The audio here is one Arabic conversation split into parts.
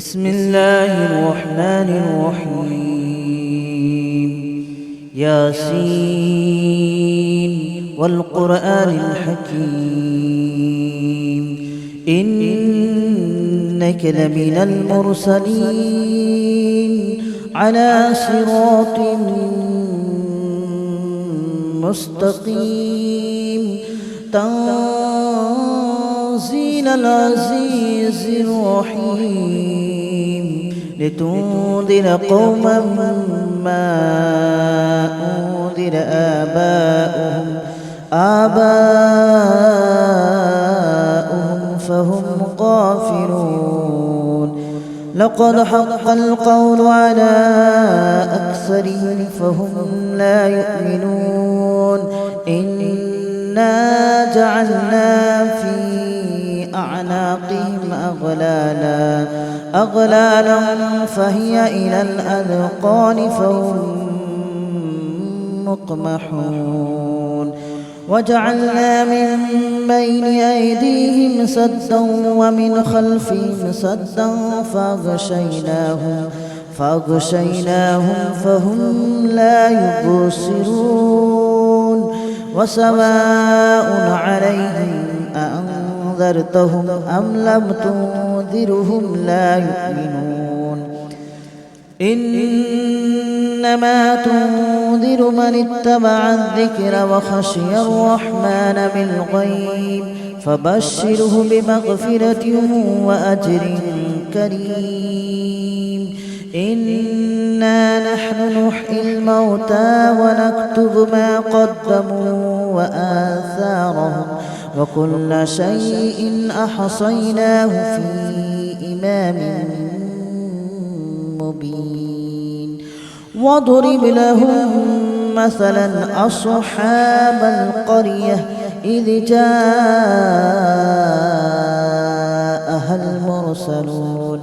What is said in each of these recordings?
بسم الله الرحمن الرحيم. ياسين والقرآن الحكيم إنك لمن المرسلين على صراط مستقيم تنزيل العزيز الرحيم لتنذر قوما ما أنذر آباؤهم فهم غافلون. لقد حق القول على أكثرهم فهم لا يؤمنون. إنا جعلنا في أعناقهم أغلالا فهي إلى الأذقان فهم مقمحون. وجعلنا من بين أيديهم سدا ومن خلفهم سدا فأغشيناهم فهم لا يبصرون. وسواء عليهم أأنذرتهم أم لم تنذرهم لا يؤمنون. إنما تنذر من اتبع الذكر وخشي الرحمن بالغيب فبشره بمغفرة وأجر كريم. إنا نحن نحيي الموتى ونكتب ما قدموا وآثارهم وكل شيء أحصيناه في إمام مبين. واضرب لهم مثلا أصحاب القرية إذ جاءها المرسلون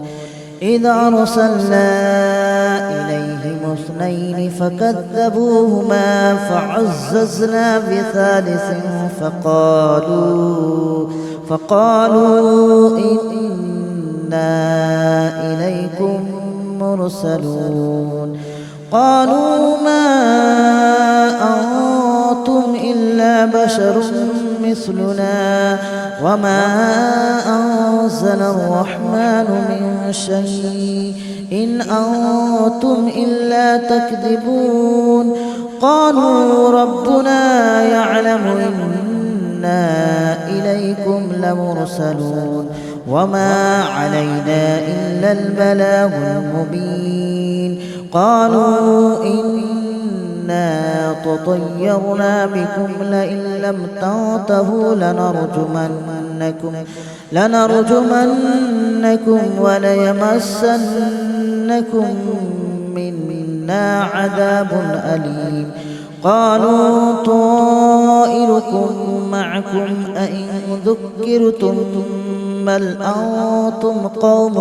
إذ أرسلنا إليهم اثنين فكذبوهما فعززنا بثالث فقالوا إنا إليكم مرسلون. قالوا ما أنتم إلا بشر مثلنا وما أنزل الرحمن من شيء إن أنتم إلا تكذبون. قالوا ربنا يعلم إنا إليكم لمرسلون وما علينا إلا البلاغ المبين. قالوا إنا تطيرنا بكم لئن لم تنتهوا لنرجمنكم وليمسنكم منا عذاب أليم. قالوا طائركم معكم أئن ذكرتم بل أنتم قوم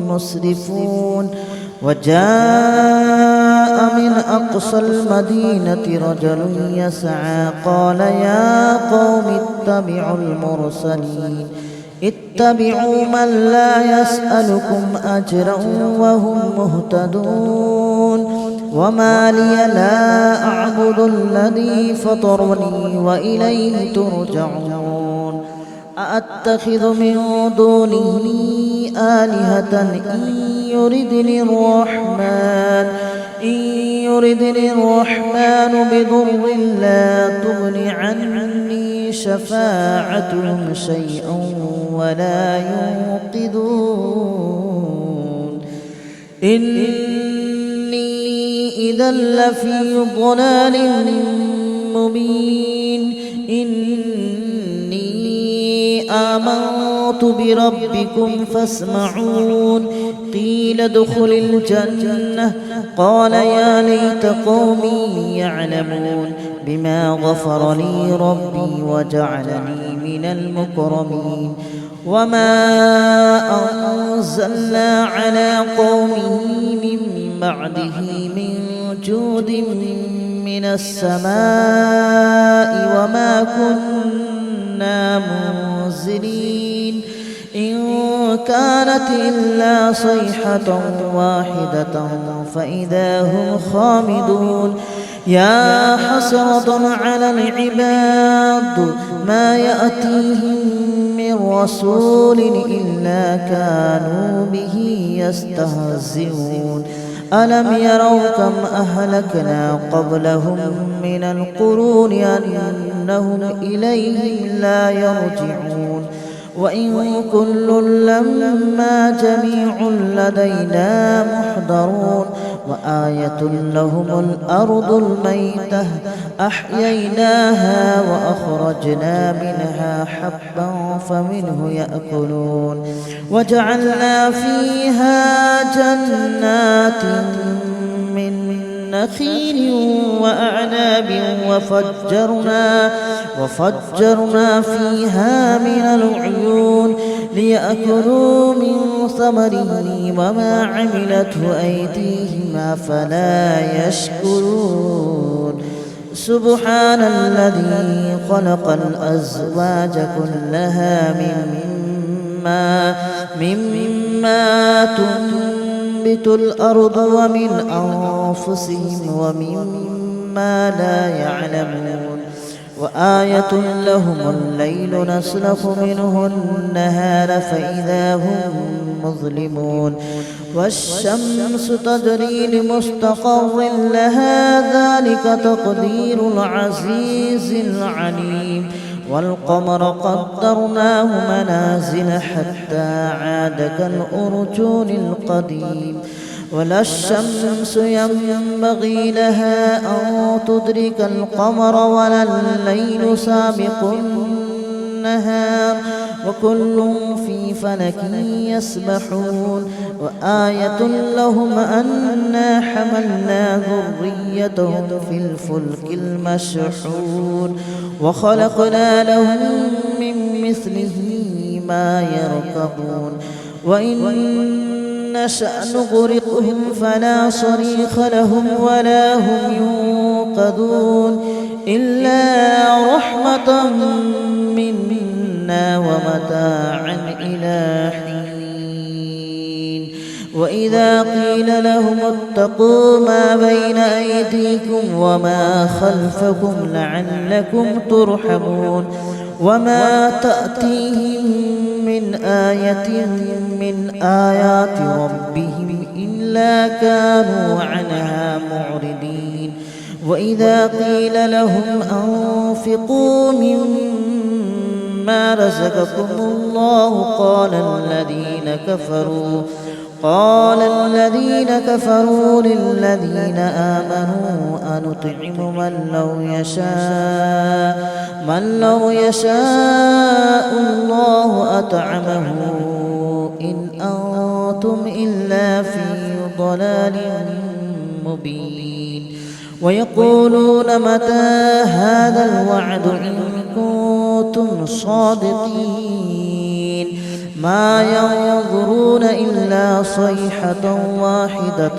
مسرفون. وجاء من أقصى المدينة رجل يسعى قال يا قوم اتبعوا من لا يسألكم أجرا وهم مهتدون. وما لي لا أعبد الذي فطرني وإليه ترجعون. أأتخذ من دونه آلهة إن يردني الرحمن بضر لا تغن عني شفاعتهم شيئا ولا ينقذون. إني إذا لفي ضلال مبين. آمنت بربكم فاسمعون. قيل ادخل الجنة قال يا ليت قومي يعلمون بما غفر لي ربي وجعلني من المكرمين. وما أنزلنا على قومه من بعده من جود من السماء وما كنا منزلين. إن كانت إلا صيحة واحدة فإذا هم خامدون يا حسرة على العباد ما يأتيهم من رسول إلا كانوا به يستهزئون ألم يروا كم أهلكنا قبلهم من القرون أنهم إليهم لا يرجعون وإن كل لما جميع لدينا محضرون وآية لهم الأرض الميتة أحييناها وأخرجنا منها حبا فمنه يأكلون وجعلنا فيها جنات من نخيل وأعناب وفجرنا فيها من العيون ليأكلوا من ثمره وما عملته أيديهم أفلا يشكرون سبحان الذي خلق الأزواج كلها مما تنبت الأرض ومن أنفسهم ومما لا يعلمون وآية لهم الليل نسلخ منه النهار فإذا هم مظلمون والشمس تجري لمستقر لها ذلك تقدير العزيز العليم والقمر قدرناه منازل حتى عاد كالأرجون القديم ولا الشمس ينبغي لها أن تدرك القمر ولا الليل سابق النهار وكل في فلك يسبحون وآية لهم أنا حملنا ذريتهم في الفلك المشحون وخلقنا لهم من مثله ما يركبون وإن نشأ نغرقهم فلا صريخ لهم ولا هم ينقذون إلا رحمة منا ومتاعا إلى حين وإذا قيل لهم اتقوا ما بين أيديكم وما خلفكم لعلكم ترحمون وما تأتيهم من آية من آيات ربهم إلا كانوا عنها معرضين وإذا قيل لهم أنفقوا مما رزقكم الله قال الذين كفروا للذين آمنوا أنطعم من لو يشاء الله أطعمه إن أنتم إلا في ضلال مبين ويقولون متى هذا الوعد إن كنتم صادقين ما ينظرون إلا صيحة واحدة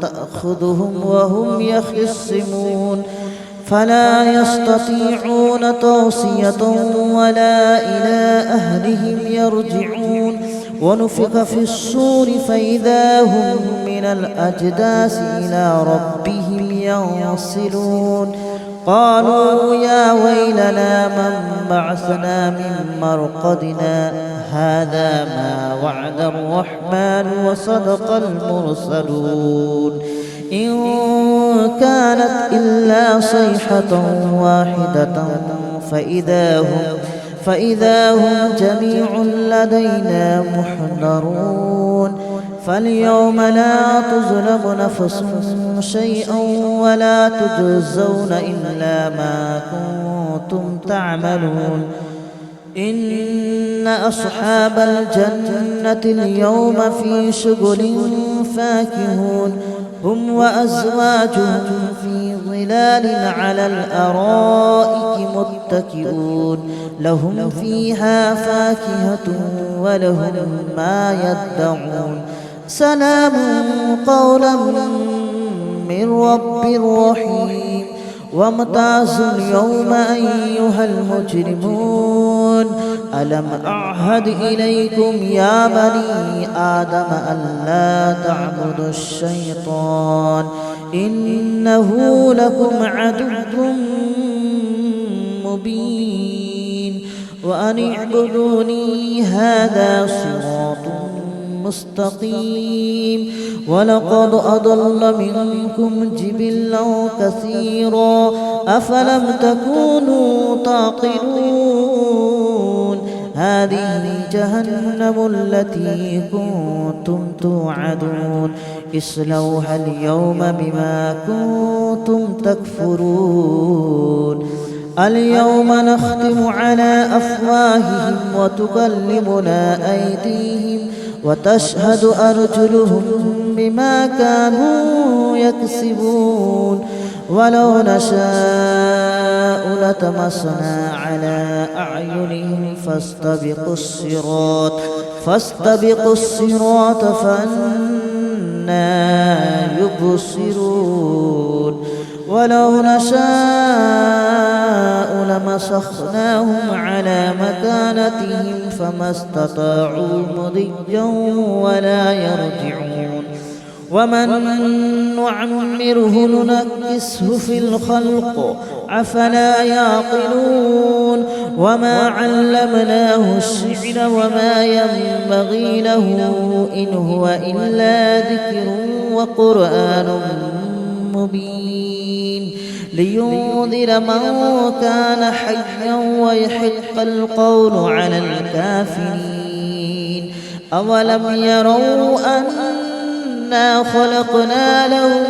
تأخذهم وهم يخصمون فلا يستطيعون توصية ولا إلى أهلهم يرجعون ونفخ في الصور فإذا هم من الأجداث إلى ربهم ينسلون قالوا يا ويلنا من بعثنا من مرقدنا هذا ما وعد الرحمن وصدق المرسلون إن كانت إلا صيحة واحدة فإذا هم جميع لدينا محضرون فاليوم لا تظلم نفس شيئا ولا تجزون إلا ما كنتم تعملون إن أصحاب الجنة اليوم في شغل فاكهون هم وأزواجهم في ظلال على الأرائك متكئون لهم فيها فاكهة ولهم ما يدعون سلام قولا من رب رحيم وامتازوا اليوم أيها المجرمون ألم أعهد إليكم يا بني آدم ألا تعبدوا الشيطان إنه لكم عدو مبين وأن اعبدوني هذا صراط مستقيم ولقد أضل منكم جبلا كثيرا أفلم تكونوا تعقلون هذه جهنم التي كنتم توعدون اصلوها اليوم بما كنتم تكفرون اليوم نختم على أفواههم وتكلمنا أيديهم وتشهد أرجلهم بما كانوا يكسبون ولو نشاء لطمسنا على أعينهم فاستبقوا الصراط فأنى يبصرون ولو نشاء لمسخناهم على مكانتهم فما استطاعوا مضيا ولا يرجعون ومن نعمره ننكسه في الخلق أفلا يعقلون وما علمناه الشعر وما ينبغي له إن هو إلا ذكر وقرآن مبين لينذر من كان حيا ويحق القول على الكافرين أولم يروا أنا خلقنا لهم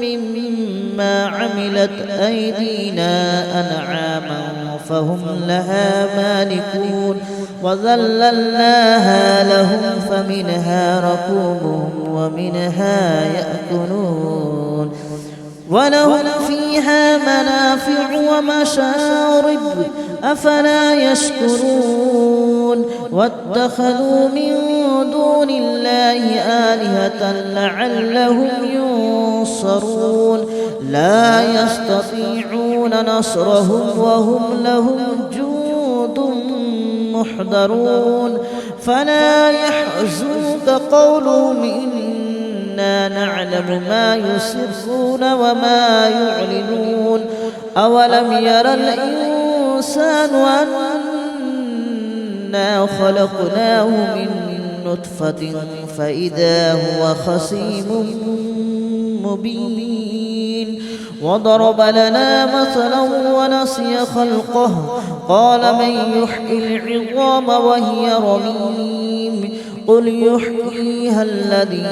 مما عملت أيدينا أنعاما فهم لها مالكون وذللناها لهم فمنها ركوبهم ومنها يأكلون ولهم فيها منافع ومشارب أفلا يشكرون واتخذوا من دون الله آلهة لعلهم ينصرون لا يستطيعون نصرهم وهم لهم جند محضرون فلا يحزنك قولهم إنا نعلم ما يسرون وما يعلنون أولم ير الإنسان أنا خلقناه من نطفة فإذا هو خصيم مبين وضرب لنا مثلا ونسي خلقه قال من يحيي العظام وهي رميم قل يحييها الذي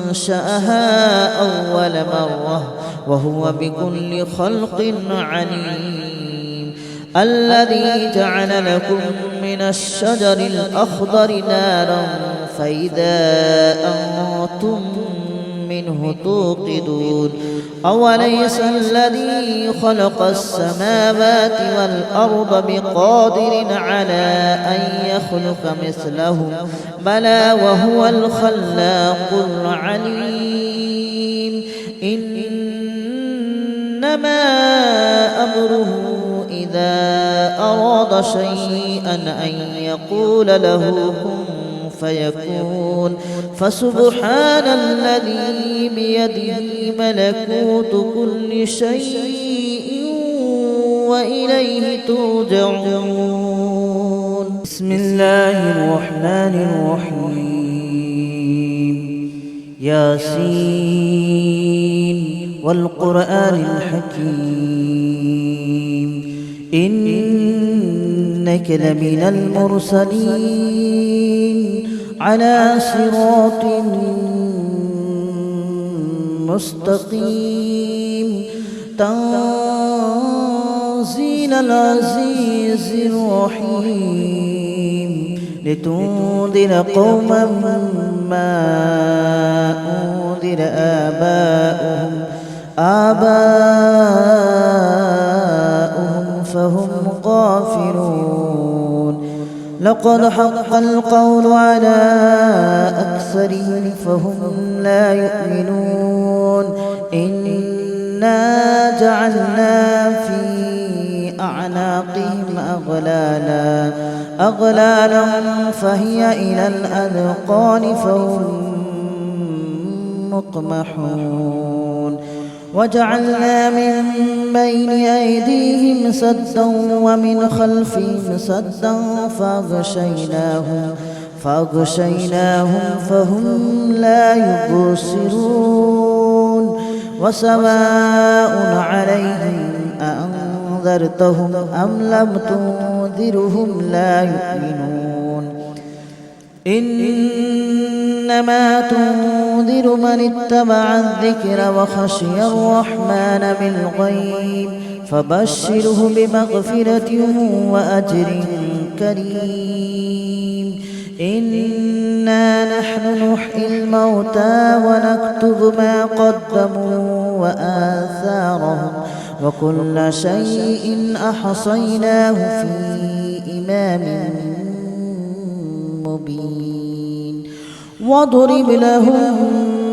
أنشأها أول مرة وهو بكل خلق عليم الذي جعل لكم من الشجر الأخضر نارا فإذا أنتم منه توقدون أوليس الذي خلق السماوات والأرض بقادر على أن يخلق مثلهم بلى وهو الخلاق العليم إنما أمره إذا أراد شيئا أن يقول له كن فيكون فسبحان الذي بيده ملكوت كل شيء وإليه ترجعون بسم الله الرحمن الرحيم ياسين والقرآن الحكيم إنك لمن المرسلين على صراط مستقيم تنزيل العزيز الرحيم لتنذر قوما ما أنذر آباؤهم فهم غافلون لقد حق القول على أكثرهم فهم لا يؤمنون إنا جعلنا في أعناقهم أغلالا فهي إلى الأذقان فهم مقمحون وجعلنا من بين أيديهم سدا ومن خلفهم سدا فأغشيناهم فهم لا يبصرون وسواء عليهم أأنذرتهم أم لم تنذرهم لا يؤمنون إنما تنذر من اتبع الذكر وخشي الرحمن بالغيب فبشره بمغفرة وأجر كريم إنا نحن نحيي الموتى ونكتب ما قدموا وآثارهم وكل شيء أحصيناه في إمام مبين واضرب لهم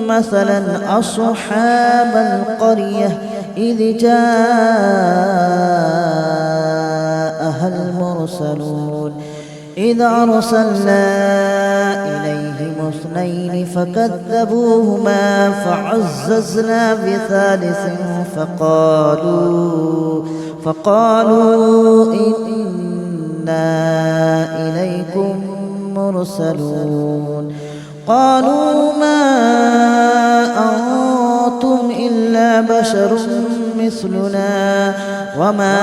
مثلا أصحاب القرية إذ جاءها المرسلون إذ أرسلنا إليهم اثنين فكذبوهما فعززنا بثالث فقالوا إنا إليكم مرسلون قالوا ما أنتم إلا بشر مثلنا وما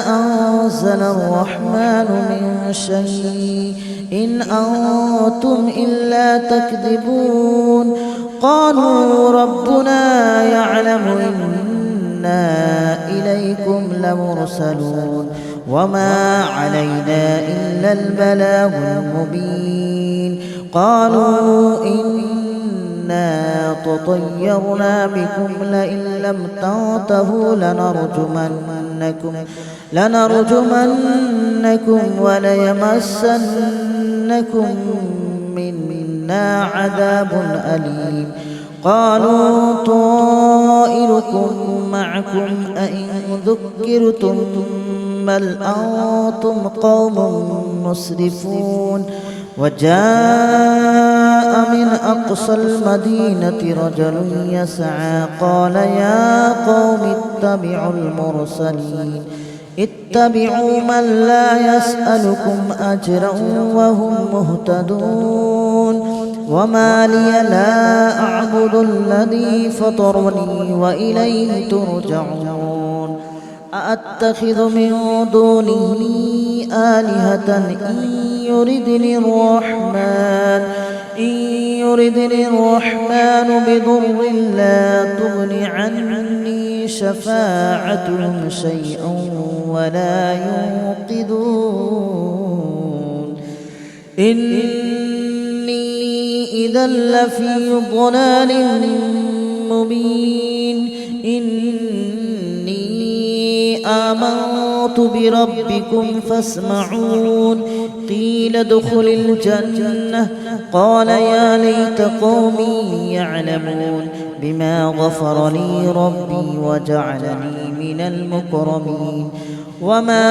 أنزل الرحمن من شيء إن أنتم إلا تكذبون قالوا ربنا يعلم إنا إليكم لمرسلون وما علينا إلا البلاغ المبين قالوا إنا تطيرنا بكم لئن لم تنتهوا لنرجمنكم وليمسنكم منا عذاب أليم قالوا طائركم معكم أئن ذكرتم بل أنتم قوم مسرفون وجاء من أقصى المدينة رجل يسعى قال يا قوم اتبعوا من لا يسألكم أجرا وهم مهتدون وما لي لا أعبد الذي فطرني وإليه ترجعون أأتخذ من دونه آلهة إن يردني الرحمن بضر لا تغن عني شفاعتهم شيئا ولا ينقذون إني إذا لفي ضلال مبين إني آمنت بربكم فاسمعون قيل ادخل الجنة قال يا ليت قومي يعلمون بما غفر لي ربي وجعلني من المكرمين وما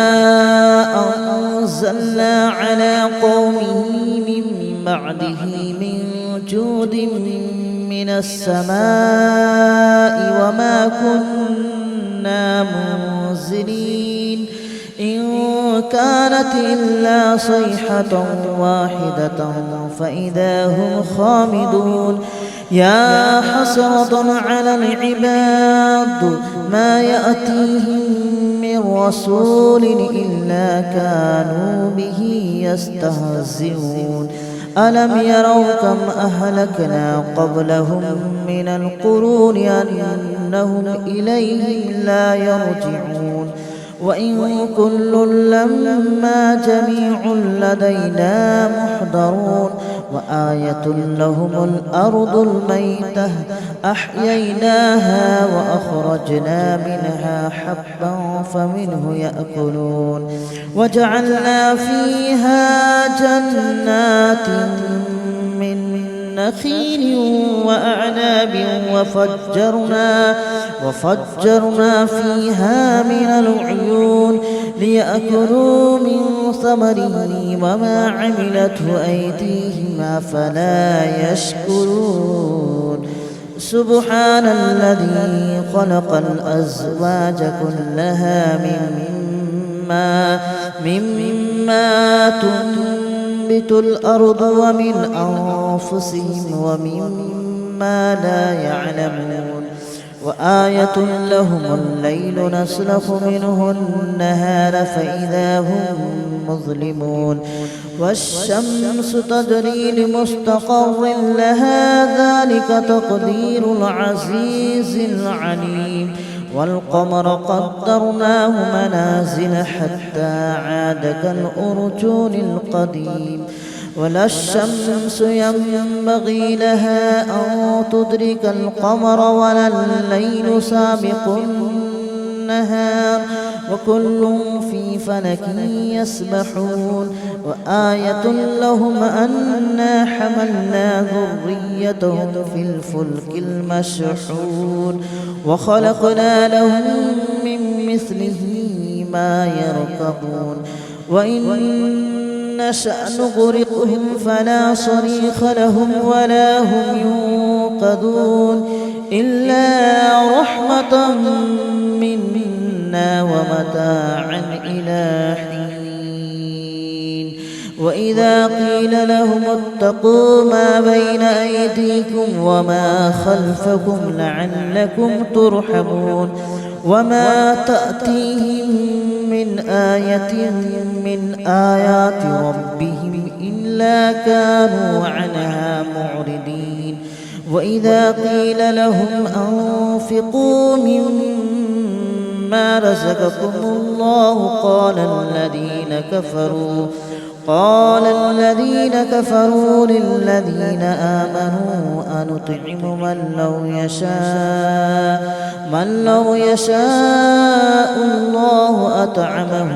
أنزلنا على قومه من بعده من جود من السماء وما كنا منزلين إن كانت إلا صيحة واحدة فإذا هم خامدون يا حسرة على العباد ما يأتيهم من رسول إلا كانوا به يستهزئون ألم يروا كم أهلكنا قبلهم من القرون أنهم إليهم لا يرجعون وإن كل لما جميع لدينا محضرون وآية لهم الأرض الميتة أحييناها وأخرجنا منها حبا فمنه يأكلون وجعلنا فيها جنات من نخيل وأعناب وفجرنا فيها من العيون ليأكلوا من ثمره وما عملته أيديهم أفلا يشكرون سبحان الذي خلق الأزواج كلها مما تنبت الأرض ومن أنفسهم ومما لا يعلمون وآية لهم الليل نسلخ منه النهار فإذا هم مظلمون والشمس تجري لمستقر لها ذلك تقدير العزيز العليم والقمر قدرناه منازل حتى عاد كالأرجون القديم ولا الشمس ينبغي لها أن تدرك القمر ولا الليل سابق النهار وكل في فلك يسبحون وآية لهم أنا حملنا ذريتهم في الفلك المشحون وخلقنا لهم من مثله ما يركبون وإن نشأ نغرقهم فلا صريخ لهم ولا هم ينقذون إلا رحمة منا ومتاعا إلى حين وإذا قيل لهم اتقوا ما بين أيديكم وما خلفكم لعلكم ترحمون وما تأتيهم من آية من آيات ربهم إلا كانوا عنها معرضين وإذا قيل لهم أنفقوا مما رزقكم الله قال الذين كفروا للذين آمنوا أنطعم من لو يشاء الله أطعمه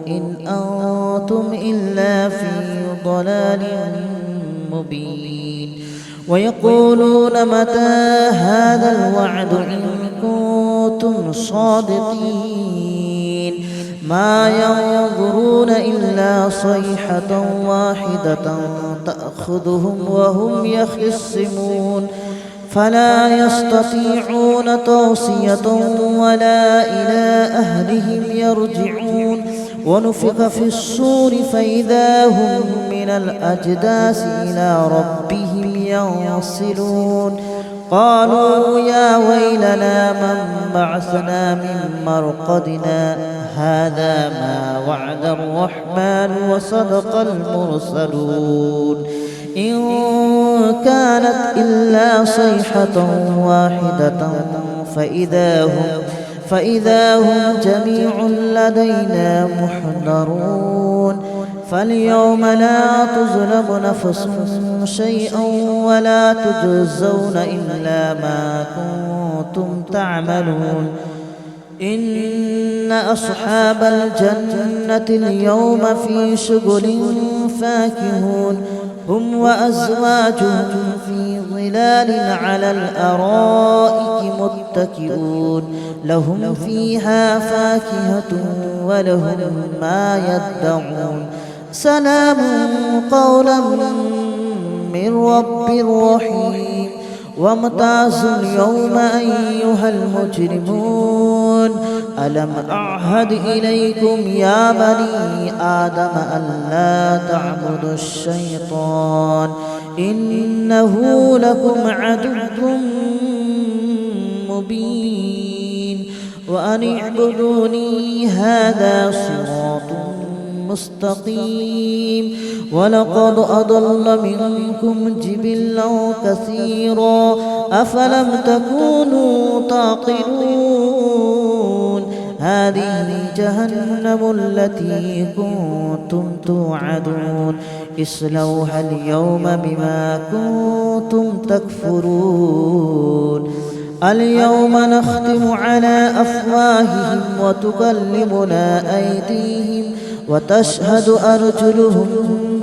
إن أنتم إلا في ضلال مبين ويقولون متى هذا الوعد إن كنتم صادقين ما ينظرون إلا صيحة واحدة تأخذهم وهم يخصمون فلا يستطيعون توصية ولا إلى أهلهم يرجعون ونفخ في الصور فإذا هم من الأجداث إلى ربهم ينسلون قالوا يا ويلنا من بعثنا من مرقدنا هذا ما وعد الرحمن وصدق المرسلون إن كانت إلا صيحة واحدة فإذا هم جميع لدينا محضرون فاليوم لا تظلم نفس شيئا ولا تجزون إلا ما كنتم تعملون إن أصحاب الجنة اليوم في شغل فاكهون هم وأزواجهم في ظلال على الأرائك متكئون لهم فيها فاكهة ولهم ما يدعون سلام قولا من رب رحيم وامتازوا اليوم أيها المجرمون ألم أعهد إليكم يا بني آدم ألا تعبدوا الشيطان إنه لكم عدو مبين وأن اعبدوني هذا صراط مستقيم ولقد أضل منكم جبلا كثيرا أفلم تكونوا تعقلون هذه جهنم التي كنتم توعدون اصلوها اليوم بما كنتم تكفرون اليوم نختم على أفواههم وتكلمنا أيديهم وتشهد أرجلهم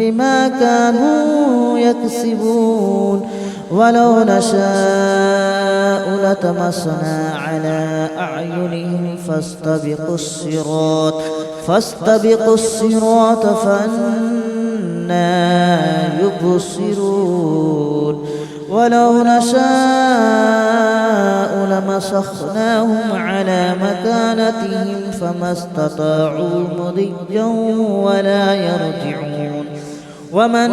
بما كانوا يكسبون ولو نشاء لطمسنا على أعينهم فاستبقوا الصراط فأنى يبصرون ولو نشاء لمسخناهم على مكانتهم فما استطاعوا مضيا ولا يرجعون ومن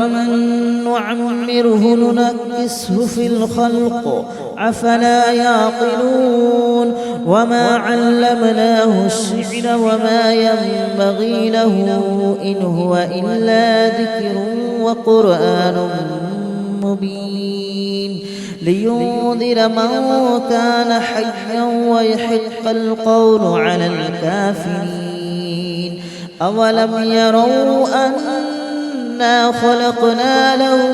نعمره ننكسه في الخلق أفلا يعقلون وما علمناه الشعر وما ينبغي له إن هو إلا ذكر وقرآن مبين لينذر من كان حيا ويحق القول على الكافرين أولم يروا أنا خلقنا لهم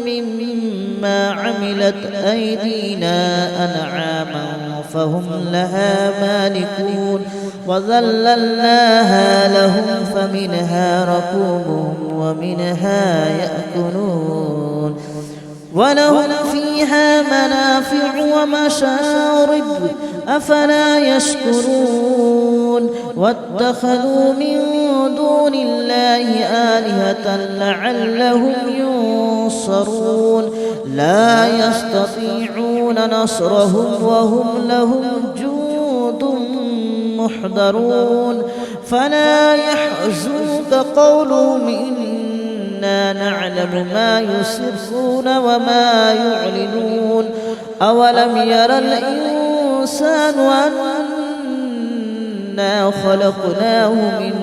مما عملت أيدينا أنعاما فهم لها مالكون وذللناها لهم فمنها ركوبهم ومنها يأكلون ولهم فيها منافع ومشارب أفلا يشكرون واتخذوا من دون الله آلهة لعلهم ينصرون لا يستطيعون نصرهم وهم لهم جند محضرون فلا يحزنك قولهم إنا نعلم ما يسرون وما يعلنون أولم ير الإنسان أنا خلقناه من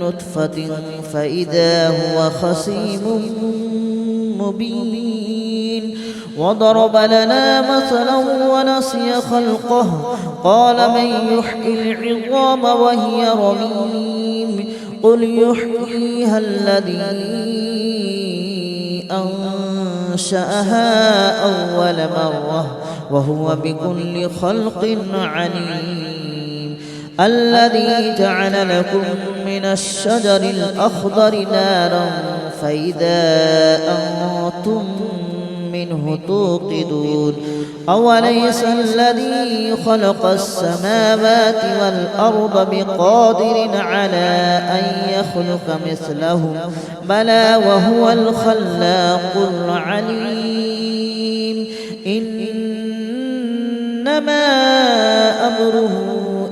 نطفة فإذا هو خصيم مبين وضرب لنا مثلا ونسي خلقه قال من يحيي العظام وهي رميم قل يحييها الذي أنشأها أول مرة وهو بكل خلق عليم الذي جعل لكم من الشجر الأخضر نارا فإذا أنتم منه توقدون أوليس الذي خلق السماوات والأرض بقادر على أن يخلق مثلهم بلى وهو الخلاق العليم إنما أمره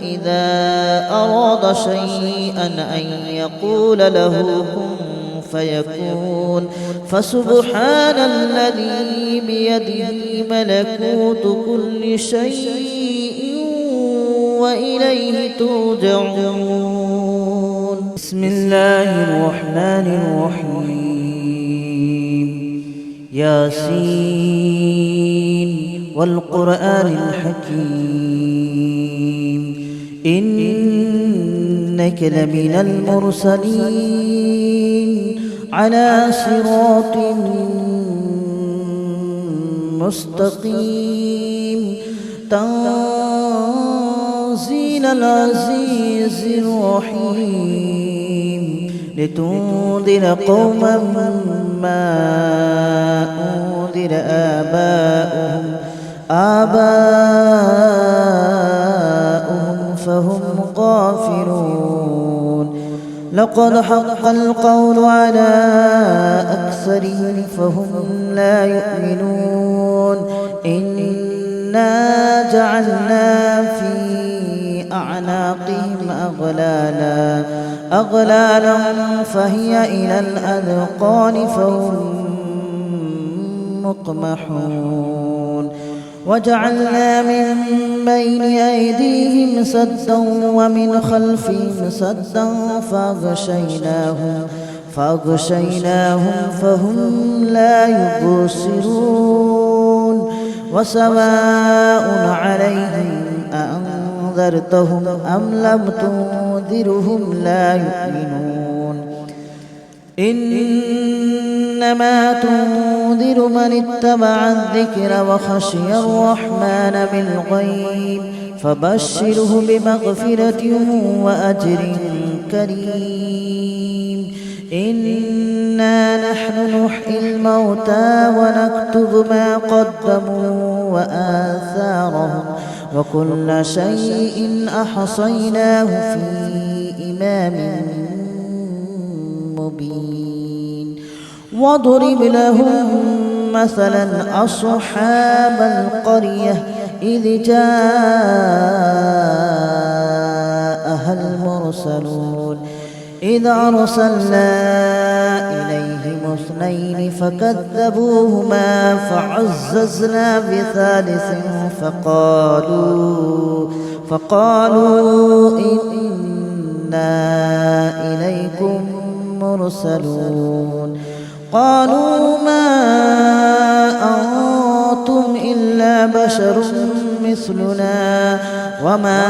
إذا أراد شيئا أن يقول له كن فيكون فسبحان الذي بيده ملكوت كل شيء وإليه ترجعون بسم الله الرحمن الرحيم ياسين والقرآن الحكيم إنك لمن المرسلين على صراط مستقيم تنزيل العزيز الرحيم لتنذر قوما ما أنذر آباؤهم فهم غافلون لقد حق القول على أكثرهم فهم لا يؤمنون إنا جعلنا في أعناقهم أغلالا فهي إلى الأذقان فهم مقمحون وجعلنا من بين أيديهم سدا ومن خلفهم سدا فأغشيناهم فهم لا يبصرون وسواء عليهم أأنذرتهم أم لم تنذرهم لا يؤمنون إنما تنذر من اتبع الذكر وخشي الرحمن بالغيب فبشره بمغفرة وأجر كريم إنا نحن نحيي الموتى ونكتب ما قدموا وآثارهم وكل شيء أحصيناه في إمام مبين واضرب لهم مثلا أصحاب القرية إذ جاءها المرسلون إذ أرسلنا إليهم اثنين فكذبوهما فعززنا بثالث فقالوا إنا إليكم مرسلون قالوا ما أنتم إلا بشر مثلنا وما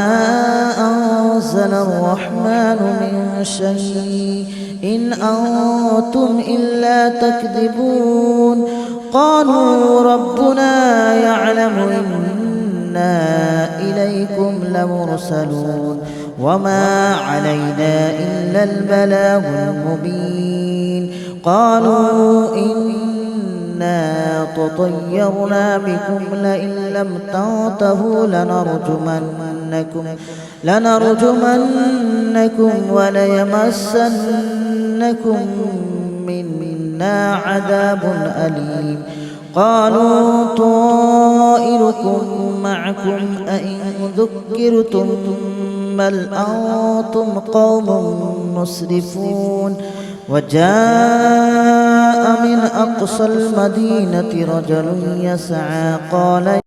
أنزل الرحمن من شيء إن أنتم إلا تكذبون قالوا ربنا يعلم إنا إليكم لمرسلون وما علينا إلا البلاغ المبين قالوا إنا تطيرنا بكم لئن لم تنتهوا لنرجمنكم وليمسنكم منا عذاب أليم قالوا طائركم معكم أئن ذكرتم بل أنتم قوم مسرفون وجاء من أقصى المدينة رجل يسعى قال